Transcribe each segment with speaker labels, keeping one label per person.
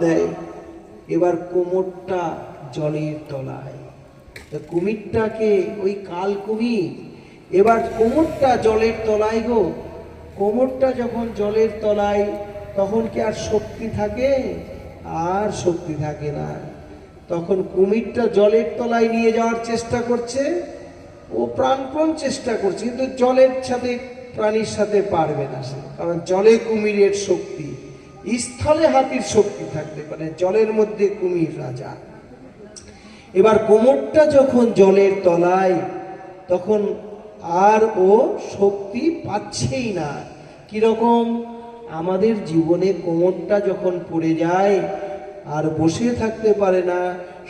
Speaker 1: দেয়। এবার কোমরটা জলের তলায়, কুমিরটাকে ওই কাল কুমির, এবার কোমরটা জলের তলায় গো। কোমরটা যখন জলের তলায়, তখন কি আর শক্তি থাকে? আর শক্তি থাকে না। তখন কুমিরটা জলের তলায় নিয়ে যাওয়ার চেষ্টা করছে, ও প্রাণপণ চেষ্টা করছে, কিন্তু জলের সাথে প্রাণীর সাথে পারবে না সে, কারণ জলে কুমিরের শক্তি, স্থলে হাতির শক্তি থাকতে পারে, জলের মধ্যে কুমির রাজা। এবার কোমরটা যখন জলের তলায়, তখন আর ও শক্তি পাচ্ছেই না। কিরকম? আমাদের জীবনে কোমরটা যখন পড়ে যায় আর বসে থাকতে পারে না,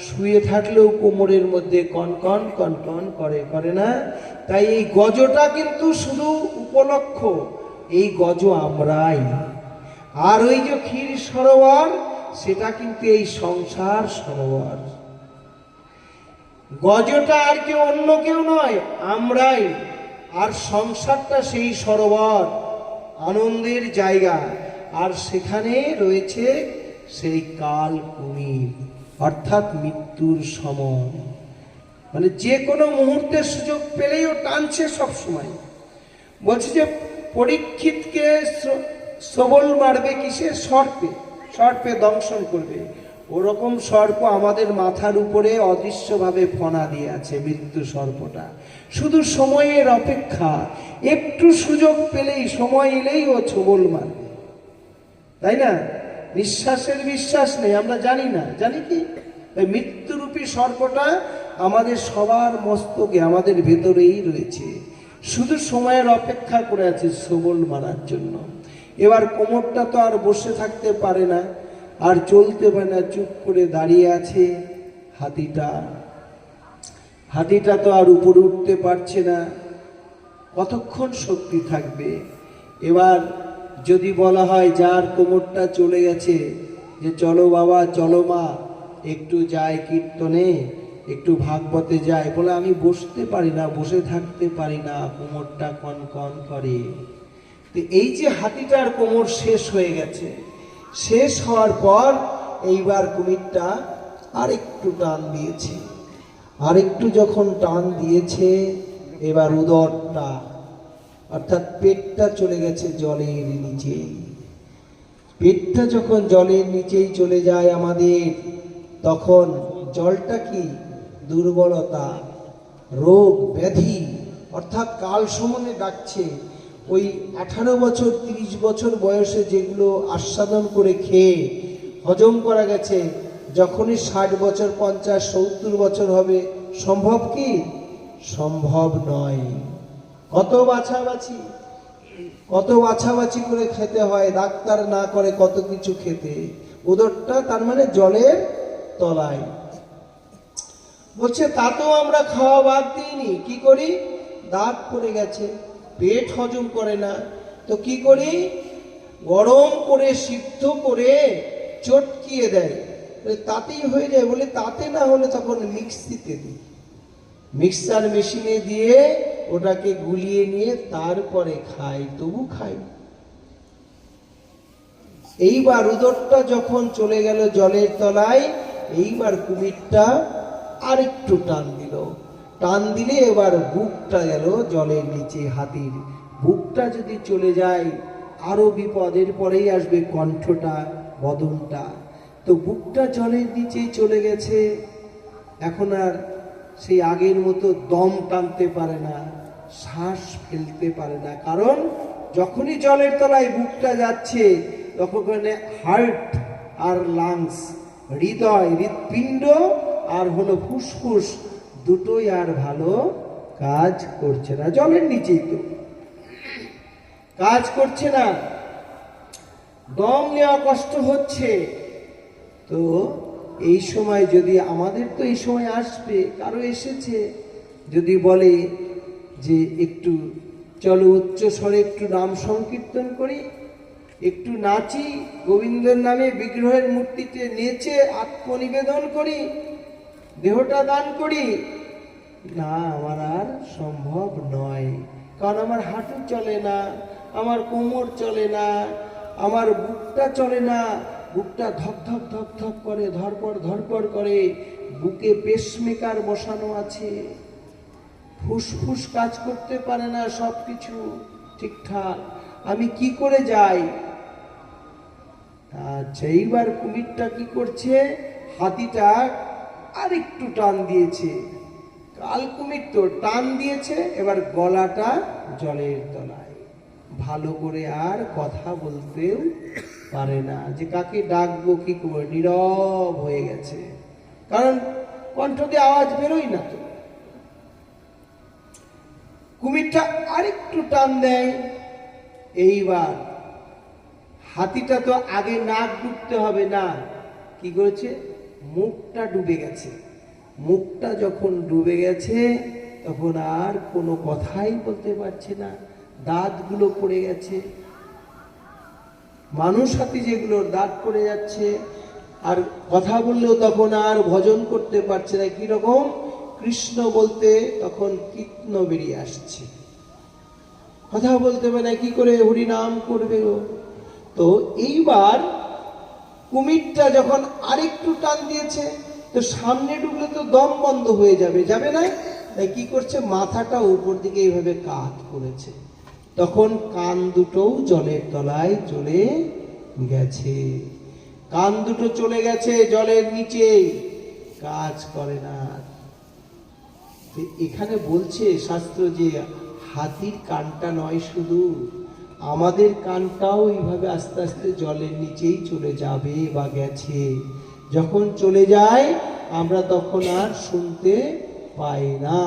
Speaker 1: শুয়ে থাকলেও কোমরের মধ্যে কনকন কনকন করে, করে না? তাই এই গজটা কিন্তু শুধু উপলক্ষ, এই গজ আমরাই। আর ওই যে ক্ষীর সরোবর, সেটা কিন্তু এই সংসার সরোবর। গজটা আর কেউ অন্য কেউ নয়, আমরাই। আর সংসারটা সেই সরোবর, আনন্দের জায়গা। আর সেখানে রয়েছে সেই কাল কুমির, অর্থাৎ মৃত্যুর সময়। মানে যে কোনো মুহূর্তে সুযোগ পেলেই ও টানছে সব সময়। বলছে যে পরীক্ষিতকে সবল মারবে কিসে? সর্পে, সর্পে দংশন করবে। ওরকম সর্প আমাদের মাথার উপরে অদৃশ্যভাবে ফনা দিয়ে আছে, মৃত্যু সর্পটা। শুধু সময়ের অপেক্ষা, একটু সুযোগ পেলেই, সময় এলেই ও ছবল মারবে, তাই না? নিঃশ্বাসের বিশ্বাস নেই, আমরা জানি না, জানি কি? তাই মৃত্যুরূপী সর্পটা আমাদের সবার মস্তকে, আমাদের ভেতরেই রয়েছে, শুধু সময়ের অপেক্ষা করে আছে ছবল মারার জন্য। এবার কোমরটা তো আর বসে থাকতে পারে না, আর চলতে পারে না, চুপ করে দাঁড়িয়ে আছে হাতিটা। হাতিটা তো আর উপরে উঠতে পারছে না, কতক্ষণ শক্তি থাকবে? এবার যদি বলা হয় যার কোমরটা চলে গেছে, যে চলো বাবা, চলো মা, একটু যাই কীর্তনে, একটু ভাগবতে যাই, বলে আমি বসতে পারি না, বসে থাকতে পারি না, কোমরটা কন কন করে। তো এই যে হাতিটার কোমর শেষ হয়ে গেছে, শেষ হওয়ার পর এইবার কুমিরটা আরেকটু টান দিয়েছে। আরেকটু যখন টান দিয়েছে, এবার উদরটা, অর্থাৎ পেটটা চলে গেছে জলের নিচেই। পেটটা যখন জলের নিচেই চলে যায় আমাদের, তখন জলটা কি? দুর্বলতা, রোগ ব্যাধি, অর্থাৎ কাল সমনে ডাকছে। ওই 18 বছর 30 বছর বয়সে যেগুলো আস্বাদন করে খেয়ে হজম করা গেছে, যখনই 60 বছর 50 70 বছর হবে, সম্ভব কি? সম্ভব নয়। কত বাছাবাছি, কত বাছাবাছি করে খেতে হয়, ডাক্তার না করে কত কিছু খেতে। উদরটা তার মানে জলের তলায়। বলছে তাতেও আমরা খাওয়া বাদ দিইনি, কি করি? দাঁত পড়ে গেছে, পেট হজম করে না, তো কি করি? গরম করে সিদ্ধ করে চটকিয়ে দেয়, তাতেই হয়ে যায়। বলে তাতে না হলে তখন মিক্সিতে দিই, মিক্সার মেশিনে দিয়ে ওটাকে গুলিয়ে নিয়ে তারপরে খাই, তবু খাই। এইবার উদরটা যখন চলে গেল জলের তলায়, এইবার কুমিরটা আরেকটু টান দিল। টান দিলে এবার বুকটা গেল জলের নিচে। হাতির বুকটা যদি চলে যায় আরো বিপদের, পরেই আসবে কণ্ঠটা, বদনটা। তো বুকটা জলের নিচেই চলে গেছে, এখন আর সেই আগের মতো দম টানতে পারে না, শ্বাস ফেলতে পারে না। কারণ যখনই জলের তলায় বুকটা যাচ্ছে, তখন হার্ট আর লাংস, হৃদয়, হৃৎপিণ্ড আর হলো ফুসফুস, দুটোই আর ভালো কাজ করছে না, জলের নিচেই তো কাজ করছে না, দম নেওয়া কষ্ট হচ্ছে। তো এই সময় যদি আমাদের, তো এই সময় আসবে, কারো এসেছে, যদি বলে যে একটু চলো উচ্চ স্বরে একটু নাম সংকীর্তন করি, একটু নাচি, গোবিন্দের নামে বিগ্রহের মূর্তিতে নেচে আত্মনিবেদন করি, দেহটা দান করি, না, আমার আর সম্ভব নয়। কারণ আমার হাঁটু চলে না, আমার কোমর চলে না, আমার বুকটা চলে না, বুকটা ধক ধক ধক ধক করে, ধরপড় ধরপড় করে, বুকে পেসমেকার বসানো আছে, ফুসফুস কাজ করতে পারে না, সবকিছু ঠিকঠাক, আমি কি করে যাই? আচ্ছা, এইবার কুমিরটা কি করছে, হাতিটা আরেকটু টান দিয়েছে, কাল কুমির তো টান দিয়েছে, এবার গলাটা জলের তলায়, ভালো করে আর কথা বলতেও পারে না, যে কাকে ডাকবো কি করে, নীরব হয়ে গেছে, কারণ কণ্ঠ দিয়ে আওয়াজ বেরোয় না তো। কুমিরটা আরেকটু টান দেয়, এইবার হাতিটা তো আগে নাক ডুবতে হবে না, কি করেছে, মুখটা ডুবে গেছে, মুখটা যখন ডুবে গেছে তখন আর কোনো কথাই বলতে পারছে না, দাঁতগুলো পড়ে গেছে, মানুষ হাতি যেগুলোর দাঁত পড়ে যাচ্ছে, আর কথা বললেও তখন আর ভজন করতে পারছে না, কিরকম, কৃষ্ণ বলতে তখন কীর্তন বেরিয়ে আসছে, কথা বলতে পারে না, কি করে হরিনাম করবে ও। তো এইবার কুমিরটা যখন আরেকটু টান দিয়েছে, তো সামনে ঢুকলে তো দম বন্ধ হয়ে যাবে, যাবে না, তাই কি করছে, মাথাটা উপর দিকে এইভাবে কাত করেছে, তখন কান দুটোও জলের তলায় চলে গেছে, কান দুটো চলে গেছে জলের নিচে, কাজ করে না। এখানে বলছে শাস্ত্র যে হাতির কানটা নয় শুধু, আমাদের কানটাও এইভাবে আস্তে আস্তে জলের নিচেই চলে যাবে বা গেছে, যখন চলে যায় আমরা তখন আর শুনতে পাই না,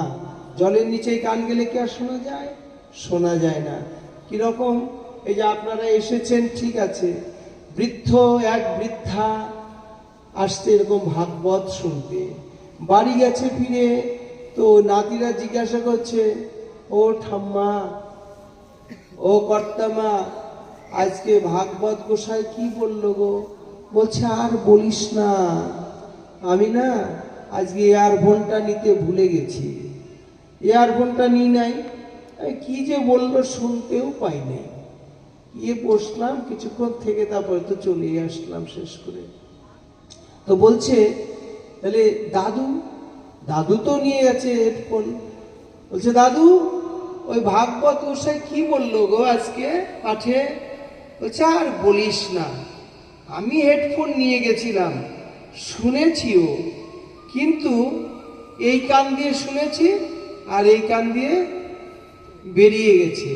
Speaker 1: জলের নিচেই কান গেলে কি আর শোনা যায়, শোনা যায় না। কিরকম, এই যে আপনারা এসেছেন ঠিক আছে, বৃদ্ধ এক বৃদ্ধা আসছে এরকম ভাগবত শুনতে, বাড়ি গেছে ফিরে, তো নাতিরা জিজ্ঞাসা করছে, ও ঠাম্মা, ও কর্তামা, আজকে ভাগবত গোসাই কি বললো গো? বলছে আর বলিস না, আমি না আজকে ইয়ারফোনটা নিতে ভুলে গেছি, ইয়ারফোনটা নিই নাই, কি যে বললো শুনতেও পাই নাই, গিয়ে বসলাম কিছুক্ষণ থেকে, তারপরে তো চলে আসলাম শেষ করে। তো বলছে তাহলে দাদু, দাদু তো নিয়ে গেছে হেডফোন, বলছে দাদু ওই ভাগবত গোসাই কি বললো গো আজকে পাঠে? বলছে আর বলিস না, আমি হেডফোন নিয়ে গেছিলাম, শুনেছিও, কিন্তু এই কান দিয়ে শুনেছি আর এই কান দিয়ে বেরিয়ে গেছে,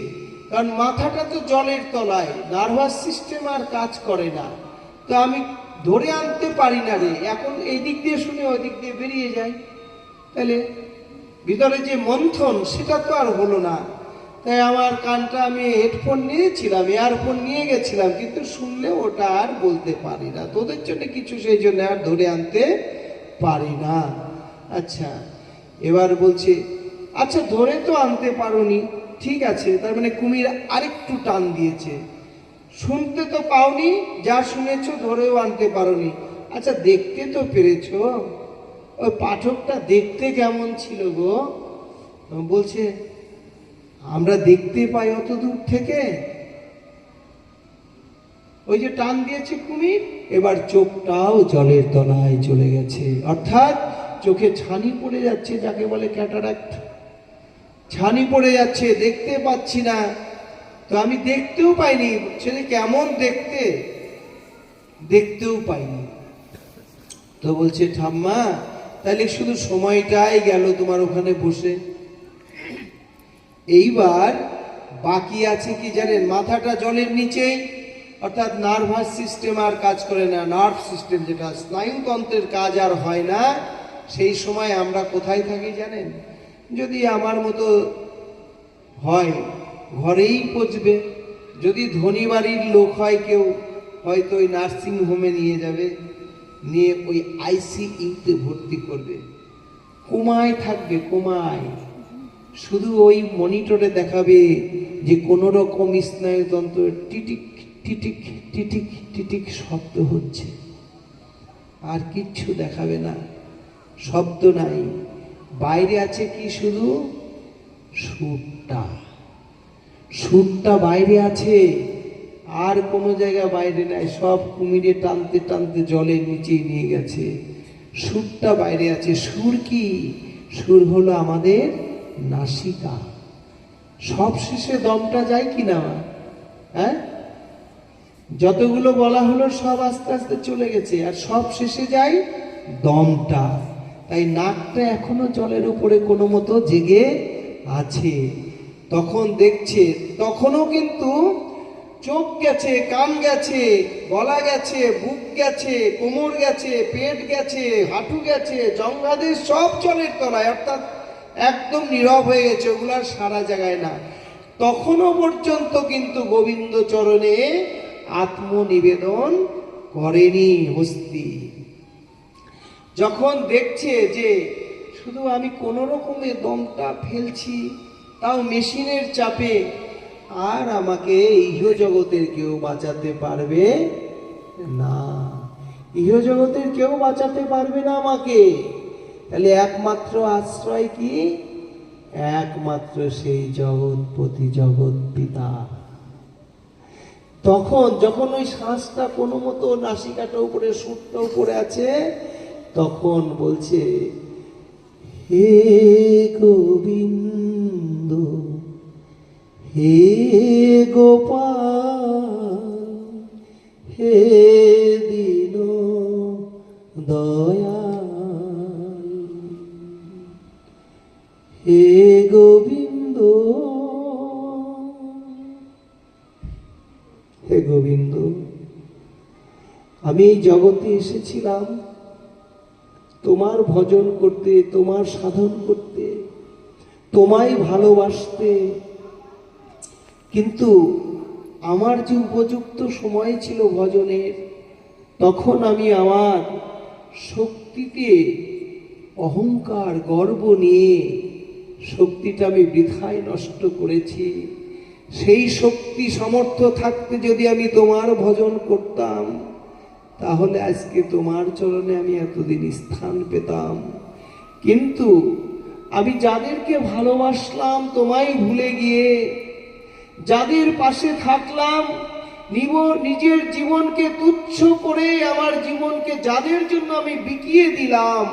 Speaker 1: কারণ মাথাটা তো জলের তলায়, নার্ভাস সিস্টেম আর কাজ করে না, তো আমি ধরে আনতে পারি না রে, এখন এই দিক দিয়ে শুনে ওই দিক দিয়ে বেরিয়ে যায়, তাহলে ভিতরে যে মন্থন সেটা তো আর হলো না, তাই আমার কানটা, আমি হেডফোন নিয়েছিলাম, ইয়ারফোন নিয়ে গেছিলাম, কিন্তু শুনলে ওটা আর বলতে পারি না, তোদের জন্য কিছু সেই জন্য আর ধরে আনতে পারি না। আচ্ছা, এবার বলছে আচ্ছা ধরে তো আনতে পারোনি, ঠিক আছে, তার মানে কুমির আরেকটু টান দিয়েছে, শুনতে তো পাওনি, যা শুনেছো ধরেও আনতে পারোনি, আচ্ছা দেখতে তো পেরেছো, ওই পাঠকটা দেখতে কেমন ছিল গো? বলছে আমরা দেখতে পাই অত দূর থেকে, ওই যে টান দিয়েছে কুমির, এবার চোখটাও জলের তলায় চলে গেছে, অর্থাৎ চোখে ছানি পড়ে যাচ্ছে, যাকে বলে ক্যাটারাক্ট, ছানি পড়ে যাচ্ছে, দেখতে পাচ্ছি না, তো আমি দেখতেও পাইনি, ছেলে কেমন দেখতে, দেখতেও পাইনি। তো বলছে ঠাম্মা তাহলে শুধু সময়টাই গেল তোমার ওখানে বসে, এইবার বাকি আছে কি জানেন, মাথাটা জলের নিচেই, অর্থাৎ নার্ভাস সিস্টেম আর কাজ করে না, নার্ভ সিস্টেম যেটা স্নায়ুতন্ত্রের কাজ আর হয় না, সেই সময় আমরা কোথায় থাকি জানেন, যদি আমার মতো হয় ঘরেই পচবে, যদি ধনী বাড়ির লোক হয় কেউ, হয়তো ওই নার্সিং হোমে নিয়ে যাবে, নিয়ে ওই আইসিইউতে ভর্তি করবে, কোমায় থাকবে, কোমায়, শুধু ওই মনিটরে দেখাবে যে কোনো রকম স্নায়ুতন্ত্র টিটিক টিটিক টিটিক টিটিক শব্দ হচ্ছে, আর কিচ্ছু দেখাবে না, শব্দ নাই, বাইরে আছে কি শুধু সুরটা, সুরটা বাইরে আছে, আর কোনো জায়গা বাইরে নাই, সব কুমিরে টানতে টানতে জলের নিচেই নিয়ে গেছে। সুরটা বাইরে আছে। সুর কি? সুর হলো আমাদের নাসিকা। সব শেষে দমটা যায় কি না? হ্যাঁ, যতগুলো বলা হলো সব আস্তে আস্তে চলে গেছে, আর সব শেষে যায় দমটা। তাই নাকটা এখনো জলের উপরে কোনো মতো জেগে আছে। তখন দেখছে, তখনও কিন্তু চোখ গেছে, কান গেছে, গলা গেছে, বুক গেছে, কোমর গেছে, পেট গেছে, হাঁটু গেছে, জঙ্ঘাদের সব জলের তলায়, অর্থাৎ একদম নীরব হয়ে গেছে, ওগুলার সারা জায়গায় না। তখনও পর্যন্ত কিন্তু গোবিন্দ চরণে আত্মনিবেদন করেনি হস্তি। যখন দেখছে যে শুধু আমি কোনো রকমে দমটা ফেলছি, তাও মেশিনের চাপে, আর আমাকে ইহজগতের কেউ বাঁচাতে পারবে না, ইহজগতের কেউ বাঁচাতে পারবে না আমাকে, তাহলে একমাত্র আশ্রয় কি? একমাত্র সেই জগৎপতি, জগৎ পিতা। তখন যখন ওই শ্বাসটা কোনো মতো নাসিকাটা উপরে, সুরটা উপরে আছে, তখন বলছে, হে গোবিন্দ, হে গোপাল, হে দীন দয়াল, হে গোবিন্দ, হে গোবিন্দ, আমি এই জগতে এসেছিলাম তোমার ভজন করতে, তোমার সাধন করতে, তোমায় ভালোবাসতে, কিন্তু আমার যে উপযুক্ত সময় ছিল ভজনের, তখন আমি আমার শক্তিতে অহংকার, গর্ব নিয়ে শক্তিটা আমি বৃথায় নষ্ট করেছি। সেই শক্তি সামর্থ্য থাকতে যদি আমি তোমার ভজন করতাম, তাহলে আজকে তোমার চরণে আমি এতদিন স্থান পেতাম। কিন্তু আমি যাদেরকে ভালোবাসলাম তোমায় ভুলে গিয়ে, যাদের পাশে থাকলাম, নিজের জীবনকে তুচ্ছ করে আমার জীবনকে যাদের জন্য আমি বিকিয়ে দিলাম,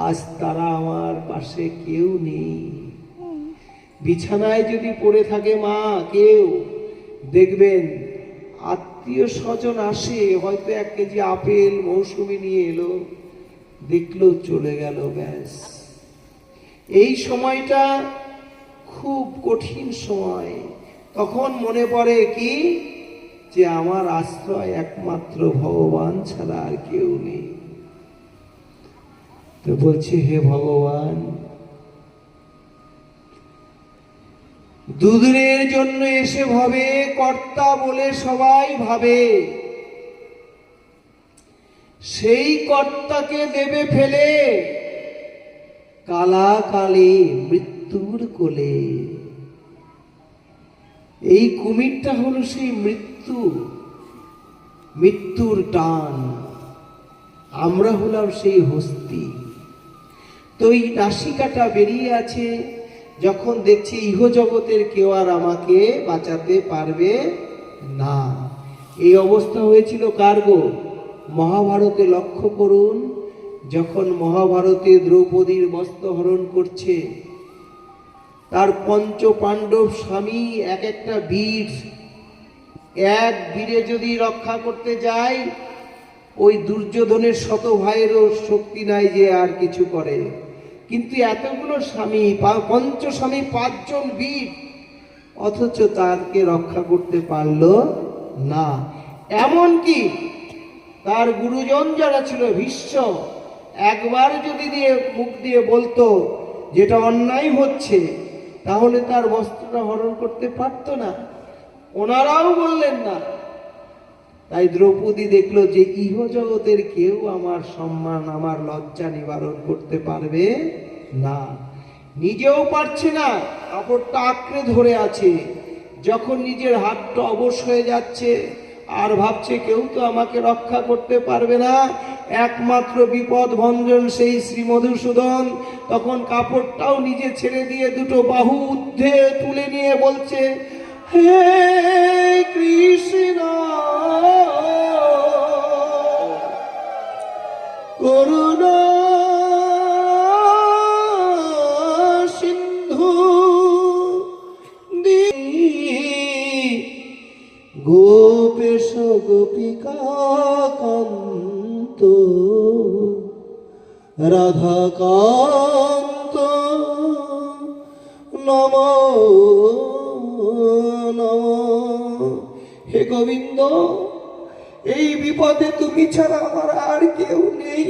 Speaker 1: আজ তারা আমার পাশে কেউ নেই। বিছানায় যদি পড়ে থাকে মা কেউ, দেখবেন আত্মীয় স্বজন আসে, হয়তো 1 কেজি আপেল মৌসুমি নিয়ে এলো, দেখলো চলে গেল, ব্যাস। এই সময়টা খুব কঠিন সময়। তখন মনে পড়ে কি, যে আমার আশ্রয় একমাত্র ভগবান ছাড়া আর কেউ নেই। তো বলছে, হে ভগবান, দুদিনের জন্য এসে ভাবে কর্তা বলে সবাই ভাবে, সেই কর্তাকে দেবে ফেলে কালাকালে মৃত্যুর কোলে। এই কুমিরটা হলো সেই মৃত্যু, মৃত্যুর টান। আমরা হলাম সেই হস্তি। তো এই নাসিকাটা বেরিয়ে আছে, যখন দেখছি ইহজগতের কেউ আর আমাকে বাঁচাতে পারবে না। এই অবস্থা হয়েছিল কার গো? মহাভারতে লক্ষ্য করুন, যখন মহাভারতে দ্রৌপদীর বস্ত্র হরণ করছে, তার 5 পাণ্ডব স্বামী এক একটা বীর, এক বীরে যদি রক্ষা করতে যায়, ওই দুর্যোধনের শত ভাইয়েরও শক্তি নাই যে আর কিছু করে। কিন্তু এতগুলো স্বামী, 5 স্বামী, 5 জন বীর, অথচ তারকে রক্ষা করতে পারল না। এমনকি তার গুরুজন যারা ছিল, ভীষ্ম, একবার যদি মুখ দিয়ে বলতো যেটা অন্যায় হচ্ছে, তাহলে তার বস্ত্রটা হরণ করতে পারত না, ওনারাও বললেন না। তাই দ্রৌপদী দেখলো যে ইহজগতের কেউ আমার সম্মান, আমার লজ্জা নিবারণ করতে পারবে না। নিজেও পারছে না, কাপড়টা আঁকড়ে ধরে আছে। যখন নিজের হাতটা অবশ হয়ে যাচ্ছে, আর ভাবছে কেউ তো আমাকে রক্ষা করতে পারবে না, একমাত্র বিপদ ভঞ্জন সেই শ্রী মধুসূদন, তখন কাপড়টাও নিজে ছেড়ে দিয়ে 2 বাহু ঊর্ধ্বে তুলে নিয়ে বলছে, হে কৃষ্ণ করুণা সিন্ধু গোপেশ গোপিকা কান্ত রাধাকান্ত নম নম। হে গোবিন্দ, এই বিপদে তুমি ছাড়া আমার আর কেউ নেই।